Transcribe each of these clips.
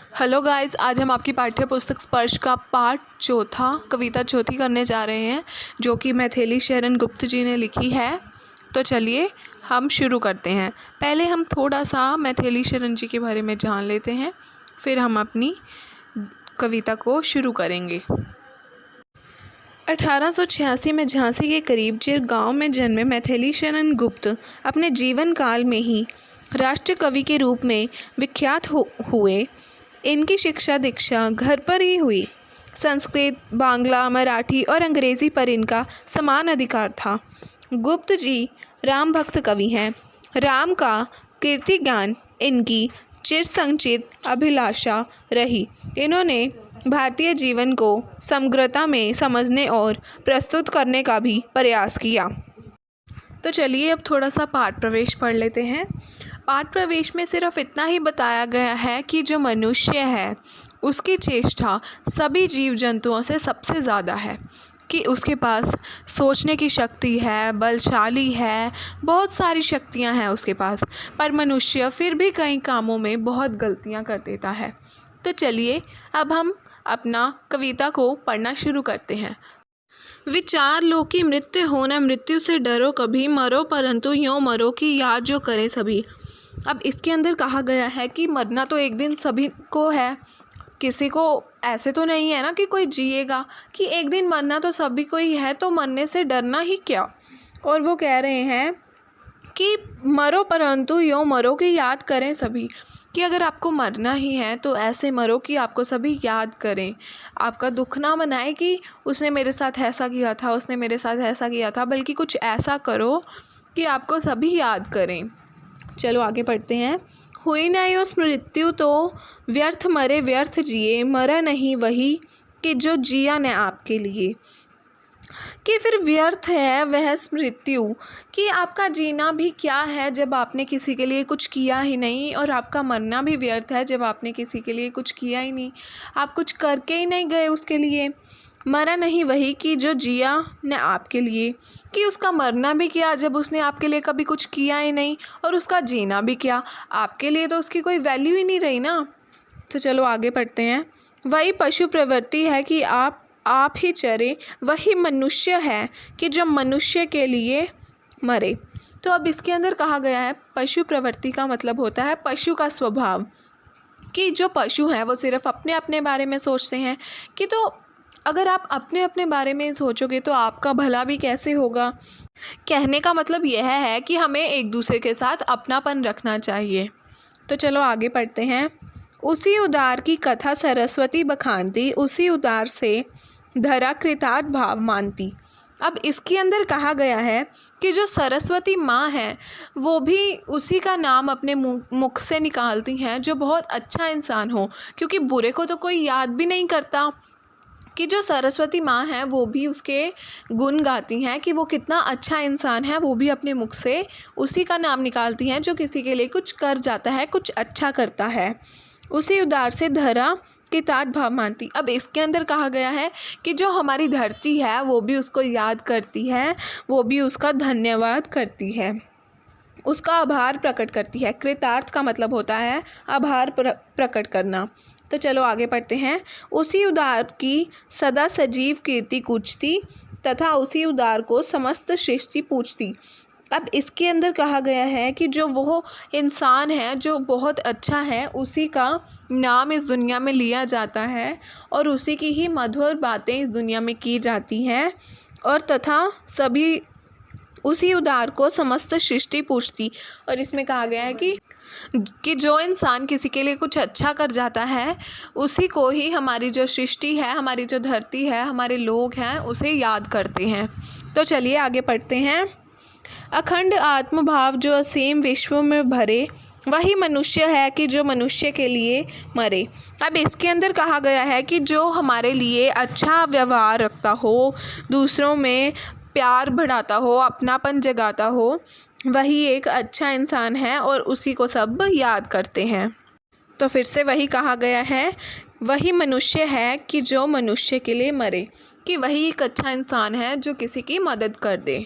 Hello guys, आज हम आपकी पाठ्य पुस्तक स्पर्श का पाठ चौथा कविता चौथी करने जा रहे हैं, जो कि मैथिली शरण गुप्त जी ने लिखी है। तो चलिए हम शुरू करते हैं। पहले हम थोड़ा सा मैथिली शरण जी के बारे में जान लेते हैं, फिर हम अपनी कविता को शुरू करेंगे। 1886 में झांसी के करीब जिस गांव में जन्मे मैथिली शरण गुप्त अपने जीवन काल में ही राष्ट्रीय कवि के रूप में विख्यात हुए। इनकी शिक्षा दीक्षा घर पर ही हुई। संस्कृत, बांग्ला, मराठी और अंग्रेज़ी पर इनका समान अधिकार था। गुप्त जी राम भक्त कवि हैं। राम का कीर्ति ज्ञान इनकी चिरसंचित अभिलाषा रही। इन्होंने भारतीय जीवन को समग्रता में समझने और प्रस्तुत करने का भी प्रयास किया। तो चलिए अब थोड़ा सा पाठ प्रवेश पढ़ लेते हैं। पाठ प्रवेश में सिर्फ इतना ही बताया गया है कि जो मनुष्य है उसकी चेष्टा सभी जीव जंतुओं से सबसे ज़्यादा है, कि उसके पास सोचने की शक्ति है, बलशाली है, बहुत सारी शक्तियां हैं उसके पास, पर मनुष्य फिर भी कई कामों में बहुत गलतियां कर देता है। तो चलिए अब हम अपना कविता को पढ़ना शुरू करते हैं। विचार लो कि मृत्यु हो न मृत्यु से डरो कभी, मरो परंतु यूँ मरो कि याद जो करे सभी। अब इसके अंदर कहा गया है कि मरना तो एक दिन सभी को है, किसी को ऐसे तो नहीं है ना कि कोई जिएगा, कि एक दिन मरना तो सभी को ही है, तो मरने से डरना ही क्या। और वो कह रहे हैं कि मरो परंतु यूँ मरो कि याद करें सभी, कि अगर आपको मरना ही है तो ऐसे मरो कि आपको सभी याद करें, आपका दुख ना मनाए कि उसने मेरे साथ ऐसा किया था, उसने मेरे साथ ऐसा किया था, बल्कि कुछ ऐसा करो कि आपको सभी याद करें। चलो आगे पढ़ते हैं। हुई न यो मृत्यु तो व्यर्थ मरे व्यर्थ जिए, मरा नहीं वही कि जो जिया न आपके लिए। कि फिर व्यर्थ है वह मृत्यु, कि आपका जीना भी क्या है जब आपने किसी के लिए कुछ किया ही नहीं, और आपका मरना भी व्यर्थ है जब आपने किसी के लिए कुछ किया ही नहीं, आप कुछ करके ही नहीं गए उसके लिए। मरा नहीं वही कि जो जिया न आपके लिए, कि उसका मरना भी क्या जब उसने आपके लिए कभी कुछ किया ही नहीं, और उसका जीना भी क्या, आपके लिए तो उसकी कोई वैल्यू ही नहीं रही ना। तो चलो आगे पढ़ते हैं। वही पशु प्रवृत्ति है कि आप ही चरे, वही मनुष्य है कि जो मनुष्य के लिए मरे। तो अब इसके अंदर कहा गया है पशु प्रवृत्ति का मतलब होता है पशु का स्वभाव, कि जो पशु हैं वो सिर्फ अपने अपने बारे में सोचते हैं। कि तो अगर आप अपने अपने बारे में सोचोगे तो आपका भला भी कैसे होगा। कहने का मतलब यह है कि हमें एक दूसरे के साथ अपनापन रखना चाहिए। तो चलो आगे पढ़ते हैं। उसी उदार की कथा सरस्वती बखानती, उसी उदार से धरा कृतार्थ भाव मानती। अब इसके अंदर कहा गया है कि जो सरस्वती माँ है वो भी उसी का नाम अपने मुख से निकालती हैं जो बहुत अच्छा इंसान हो, क्योंकि बुरे को तो कोई याद भी नहीं करता। कि जो सरस्वती माँ है वो भी उसके गुण गाती हैं कि वो कितना अच्छा इंसान है, वो भी अपने मुख से उसी का नाम निकालती हैं जो किसी के लिए कुछ कर जाता है, कुछ अच्छा करता है। उसी उदार से धरा कृतार्थ भाव मानती। अब इसके अंदर कहा गया है कि जो हमारी धरती है वो भी उसको याद करती है, वो भी उसका धन्यवाद करती है, उसका आभार प्रकट करती है। कृतार्थ का मतलब होता है आभार प्रकट करना। तो चलो आगे पढ़ते हैं। उसी उदार की सदा सजीव कीर्ति कूचती, तथा उसी उदार को समस्त सृष्टि पूजती। अब इसके अंदर कहा गया है कि जो वो इंसान है जो बहुत अच्छा है उसी का नाम इस दुनिया में लिया जाता है, और उसी की ही मधुर बातें इस दुनिया में की जाती हैं, और तथा सभी उसी उदार को समस्त सृष्टि पूजती। और इसमें कहा गया है कि जो इंसान किसी के लिए कुछ अच्छा कर जाता है उसी को ही हमारी जो सृष्टि है, हमारी जो धरती है, हमारे लोग हैं उसे याद करते हैं। तो चलिए आगे पढ़ते हैं। अखंड आत्मभाव जो असीम विश्व में भरे, वही मनुष्य है कि जो मनुष्य के लिए मरे। अब इसके अंदर कहा गया है कि जो हमारे लिए अच्छा व्यवहार रखता हो, दूसरों में प्यार बढ़ाता हो, अपनापन जगाता हो, वही एक अच्छा इंसान है और उसी को सब याद करते हैं। तो फिर से वही कहा गया है, वही मनुष्य है कि जो मनुष्य के लिए मरे, कि वही एक अच्छा इंसान है जो किसी की मदद कर दे।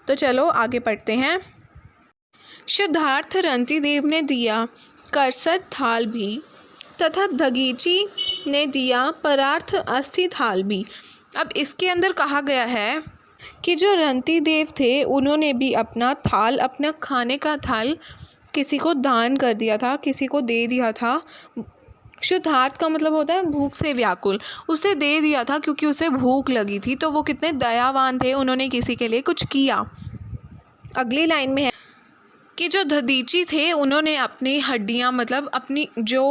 तो चलो आगे पढ़ते हैं। शुद्धार्थ रंती देव ने दिया करसत थाल भी, तथा दगीची ने दिया परार्थ अस्थि थाल भी। अब इसके अंदर कहा गया है कि जो रंती देव थे उन्होंने भी अपना थाल, अपना खाने का थाल किसी को दान कर दिया था, किसी को दे दिया था। शुद्धार्थ का मतलब होता है भूख से व्याकुल, उसे दे दिया था क्योंकि उसे भूख लगी थी। तो वो कितने दयावान थे, उन्होंने किसी के लिए कुछ किया। अगली लाइन में है कि जो दधीची थे उन्होंने अपनी हड्डियां, मतलब अपनी जो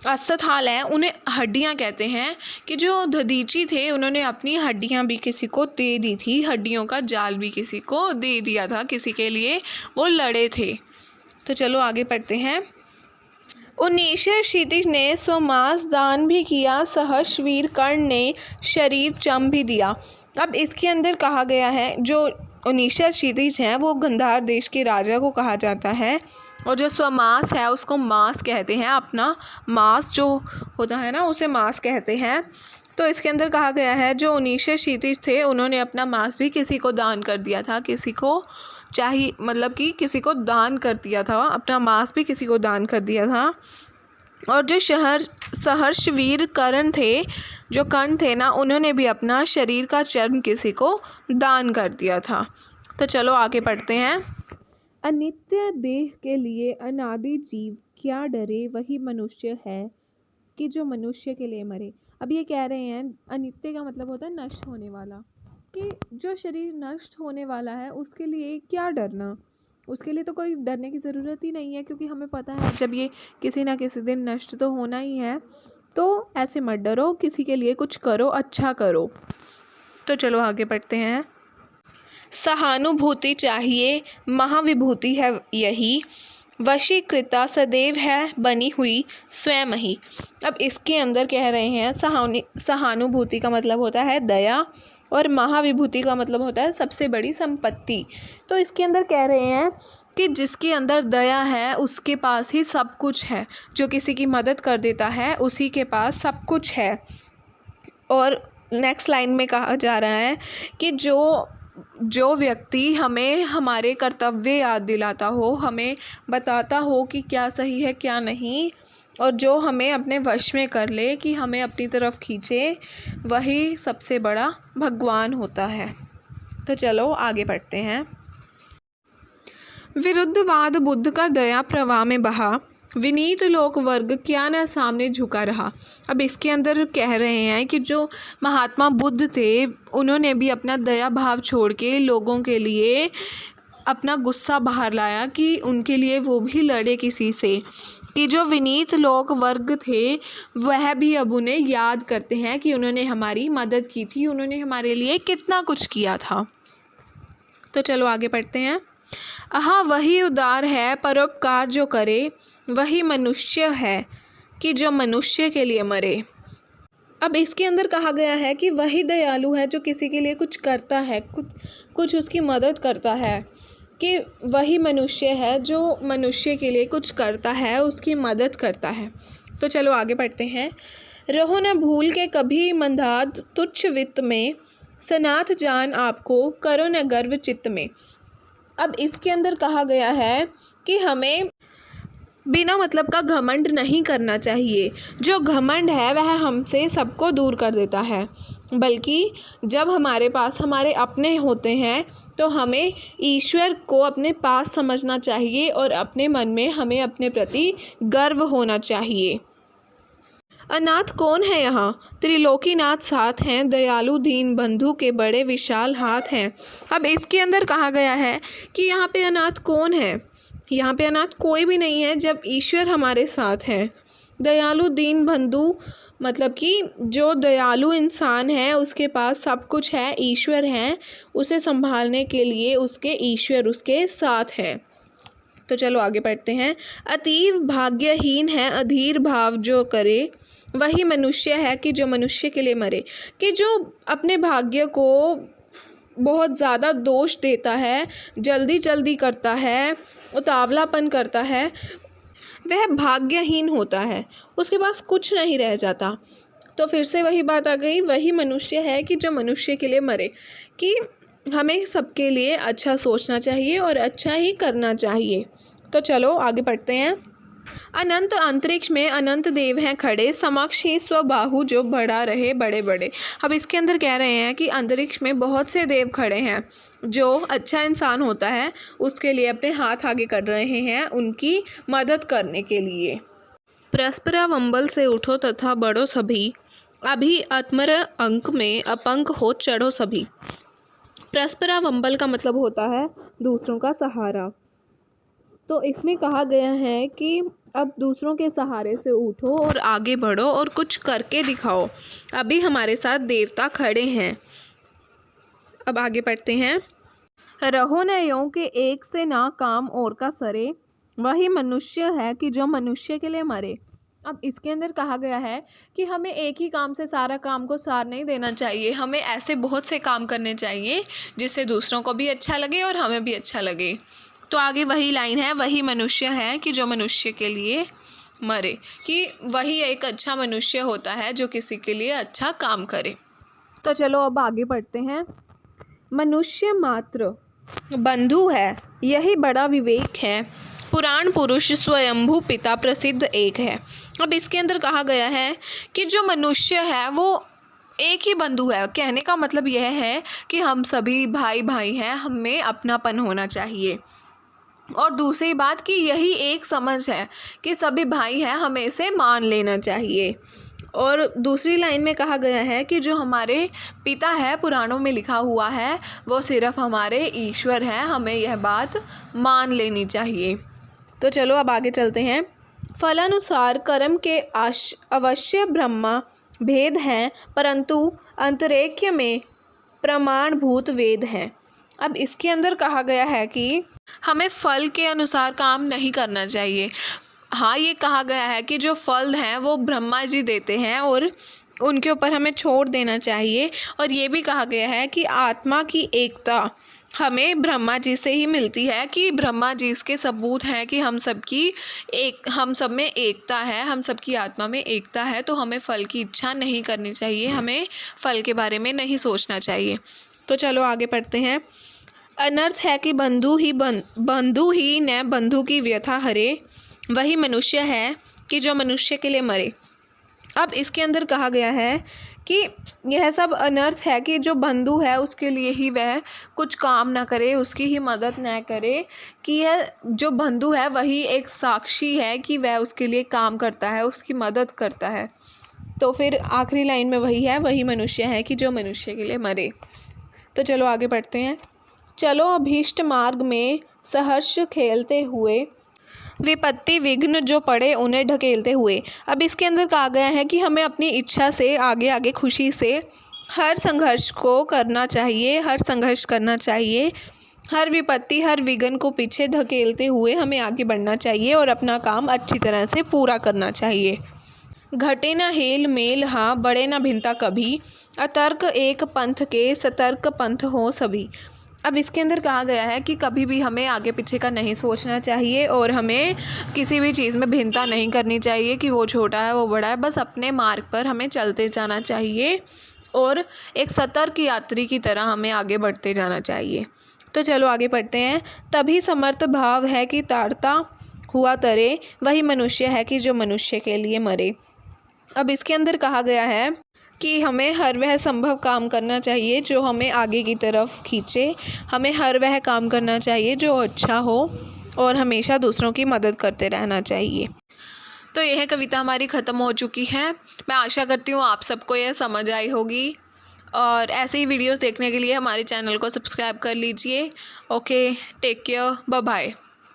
अस्थाथाल है उन्हें हड्डियां कहते हैं, कि जो दधीची थे उन्होंने अपनी हड्डियां भी किसी को दे दी थी, हड्डियों का जाल भी किसी को दे दिया था, किसी के लिए वो लड़े थे। तो चलो आगे पढ़ते हैं। उन्नीशर क्षितिज ने स्वमास दान भी किया, सहर्षवीर कर्ण ने शरीर चम भी दिया। अब इसके अंदर कहा गया है जो उन्नीशर क्षितिज हैं वो गंधार देश के राजा को कहा जाता है, और जो स्वमास है उसको मास कहते हैं, अपना मास जो होता है ना उसे मास कहते हैं। तो इसके अंदर कहा गया है जो उन्नीशर क्षितिज थे उन्होंने अपना मांस भी किसी को दान कर दिया था, किसी को चाहिए, मतलब कि किसी को दान कर दिया था, अपना मांस भी किसी को दान कर दिया था। और जो सहर्षवीर कर्ण थे, जो कर्ण थे ना, उन्होंने भी अपना शरीर का चर्म किसी को दान कर दिया था। तो चलो आगे पढ़ते हैं। अनित्य देह के लिए अनादि जीव क्या डरे, वही मनुष्य है कि जो मनुष्य के लिए मरे। अब ये कह रहे हैं अनित्य का मतलब होता है नष्ट होने वाला, कि जो शरीर नष्ट होने वाला है उसके लिए क्या डरना, उसके लिए तो कोई डरने की ज़रूरत ही नहीं है, क्योंकि हमें पता है जब ये किसी ना किसी दिन नष्ट तो होना ही है। तो ऐसे मत डरो, किसी के लिए कुछ करो, अच्छा करो। तो चलो आगे पढ़ते हैं। सहानुभूति चाहिए, महाविभूति है यही, वशीकृता सदैव है बनी हुई स्वयं ही। अब इसके अंदर कह रहे हैं सहानुभूति का मतलब होता है दया, और महाविभूति का मतलब होता है सबसे बड़ी संपत्ति। तो इसके अंदर कह रहे हैं कि जिसके अंदर दया है उसके पास ही सब कुछ है, जो किसी की मदद कर देता है उसी के पास सब कुछ है। और नेक्स्ट लाइन में कहा जा रहा है कि जो व्यक्ति हमें हमारे कर्तव्य याद दिलाता हो, हमें बताता हो कि क्या सही है क्या नहीं, और जो हमें अपने वश में कर ले, कि हमें अपनी तरफ खींचे, वही सबसे बड़ा भगवान होता है। तो चलो आगे पढ़ते हैं। विरुद्धवाद बुद्ध का दया प्रवाह में बहा, विनीत लोक वर्ग क्या न सामने झुका रहा। अब इसके अंदर कह रहे हैं कि जो महात्मा बुद्ध थे उन्होंने भी अपना दया भाव छोड़ के लोगों के लिए अपना गुस्सा बाहर लाया, कि उनके लिए वो भी लड़े किसी से, कि जो विनीत लोक वर्ग थे वह भी अब उन्हें याद करते हैं कि उन्होंने हमारी मदद की थी, उन्होंने हमारे लिए कितना कुछ किया था। तो चलो आगे पढ़ते हैं। हाँ वही उदार है परोपकार जो करे, वही मनुष्य है कि जो मनुष्य के लिए मरे। अब इसके अंदर कहा गया है कि वही दयालु है जो किसी के लिए कुछ करता है, कुछ उसकी मदद करता है, कि वही मनुष्य है जो मनुष्य के लिए कुछ करता है, उसकी मदद करता है। तो चलो आगे पढ़ते हैं। रहो न भूल के कभी मंदाद तुच्छ वित्त में, सनाथ जान आपको करो न गर्व चित्त में। अब इसके अंदर कहा गया है कि हमें बिना मतलब का घमंड नहीं करना चाहिए। जो घमंड है वह हमसे सबको दूर कर देता है, बल्कि जब हमारे पास हमारे अपने होते हैं तो हमें ईश्वर को अपने पास समझना चाहिए, और अपने मन में हमें अपने प्रति गर्व होना चाहिए। अनाथ कौन है यहाँ, त्रिलोकीनाथ साथ हैं, दयालु दीन बंधु के बड़े विशाल हाथ हैं। अब इसके अंदर कहा गया है कि यहाँ पे अनाथ कौन है, यहाँ पे अनाथ कोई भी नहीं है जब ईश्वर हमारे साथ है। दयालु दीन बंधु मतलब कि जो दयालु इंसान है उसके पास सब कुछ है, ईश्वर है, उसे संभालने के लिए उसके ईश्वर उसके साथ है। तो चलो आगे पढ़ते हैं। अतीव भाग्यहीन है अधीर भाव जो करे, वही मनुष्य है कि जो मनुष्य के लिए मरे। कि जो अपने भाग्य को बहुत ज़्यादा दोष देता है, जल्दी जल्दी करता है, उतावलापन करता है, वह भाग्यहीन होता है, उसके पास कुछ नहीं रह जाता। तो फिर से वही बात आ गई, वही मनुष्य है कि जो मनुष्य के लिए मरे, कि हमें सबके लिए अच्छा सोचना चाहिए और अच्छा ही करना चाहिए। तो चलो आगे पढ़ते हैं। अनंत अंतरिक्ष में अनंत देव हैं खड़े, समक्ष ही स्वबाहु जो बढ़ा रहे बड़े बड़े। अब इसके अंदर कह रहे हैं कि अंतरिक्ष में बहुत से देव खड़े हैं, जो अच्छा इंसान होता है उसके लिए अपने हाथ आगे कर रहे हैं उनकी मदद करने के लिए। परस्परा वंबल से उठो तथा बढ़ो सभी, अभी आत्मर अंक में अपंक हो चढ़ो सभी। परस्परा वंबल का मतलब होता है दूसरों का सहारा। तो इसमें कहा गया है कि अब दूसरों के सहारे से उठो और आगे बढ़ो और कुछ करके दिखाओ। अभी हमारे साथ देवता खड़े हैं। अब आगे पढ़ते हैं। रहो न यों के एक से ना काम और का सरे, वही मनुष्य है कि जो मनुष्य के लिए मरे। अब इसके अंदर कहा गया है कि हमें एक ही काम से सारा काम को सार नहीं देना चाहिए, हमें ऐसे बहुत से काम करने चाहिए जिससे दूसरों को भी अच्छा लगे और हमें भी अच्छा लगे। तो आगे वही लाइन है, वही मनुष्य है कि जो मनुष्य के लिए मरे, कि वही एक अच्छा मनुष्य होता है जो किसी के लिए अच्छा काम करे। तो चलो अब आगे पढ़ते हैं। मनुष्य मात्र बंधु है, यही बड़ा विवेक है, पुराण पुरुष स्वयंभू पिता प्रसिद्ध एक है। अब इसके अंदर कहा गया है कि जो मनुष्य है वो एक ही बंधु है। कहने का मतलब यह है कि हम सभी भाई भाई हैं, हमें अपनापन होना चाहिए। और दूसरी बात कि यही एक समझ है कि सभी भाई हैं, हमें इसे मान लेना चाहिए। और दूसरी लाइन में कहा गया है कि जो हमारे पिता है, पुराणों में लिखा हुआ है, वो सिर्फ हमारे ईश्वर हैं, हमें यह बात मान लेनी चाहिए। तो चलो अब आगे चलते हैं। फलानुसार कर्म के अवश्य ब्रह्मा भेद हैं, परंतु अंतरेक्य में प्रमाणभूत वेद हैं। अब इसके अंदर कहा गया है कि हमें फल के अनुसार काम नहीं करना चाहिए। हाँ, ये कहा गया है कि जो फल हैं वो ब्रह्मा जी देते हैं और उनके ऊपर हमें छोड़ देना चाहिए। और ये भी कहा गया है कि आत्मा की एकता हमें ब्रह्मा जी से ही मिलती है, कि ब्रह्मा जी इसके सबूत हैं कि हम सब में एकता है, हम सब की आत्मा में एकता है। तो हमें फल की इच्छा नहीं करनी चाहिए, हमें फल के बारे में नहीं सोचना चाहिए। तो चलो आगे पढ़ते हैं। अनर्थ है कि बंधु ही न बंधु की व्यथा हरे, वही मनुष्य है कि जो मनुष्य के लिए मरे। अब इसके अंदर कहा गया है कि यह सब अनर्थ है कि जो बंधु है उसके लिए ही वह कुछ काम ना करे, उसकी ही मदद ना करे, कि यह जो बंधु है वही एक साक्षी है कि वह उसके लिए काम करता है, उसकी मदद करता है। तो फिर आखिरी लाइन में वही है, वही मनुष्य है कि जो मनुष्य के लिए मरे। तो चलो आगे पढ़ते हैं। चलो अभीष्ट मार्ग में सहर्ष खेलते हुए, विपत्ति विघ्न जो पड़े उन्हें ढकेलते हुए। अब इसके अंदर कहा गया है कि हमें अपनी इच्छा से आगे आगे खुशी से हर संघर्ष को करना चाहिए, हर संघर्ष करना चाहिए, हर विपत्ति हर विघ्न को पीछे धकेलते हुए हमें आगे बढ़ना चाहिए और अपना काम अच्छी तरह से पूरा करना चाहिए। घटे न हेल मेल हाँ, बढ़े न भिन्नता कभी, अतर्क एक पंथ के सतर्क पंथ हो सभी। अब इसके अंदर कहा गया है कि कभी भी हमें आगे पीछे का नहीं सोचना चाहिए और हमें किसी भी चीज़ में भिन्नता नहीं करनी चाहिए कि वो छोटा है वो बड़ा है। बस अपने मार्ग पर हमें चलते जाना चाहिए और एक सतर्क यात्री की तरह हमें आगे बढ़ते जाना चाहिए। तो चलो आगे पढ़ते हैं। तभी समर्थ भाव है कि तारता हुआ तरे, वही मनुष्य है कि जो मनुष्य के लिए मरे। अब इसके अंदर कहा गया है कि हमें हर वह संभव काम करना चाहिए जो हमें आगे की तरफ खींचे, हमें हर वह काम करना चाहिए जो अच्छा हो और हमेशा दूसरों की मदद करते रहना चाहिए। तो यह कविता हमारी ख़त्म हो चुकी है। मैं आशा करती हूँ आप सबको यह समझ आई होगी और ऐसे ही वीडियोस देखने के लिए हमारे चैनल को सब्सक्राइब कर लीजिए। Okay, take care, bye bye.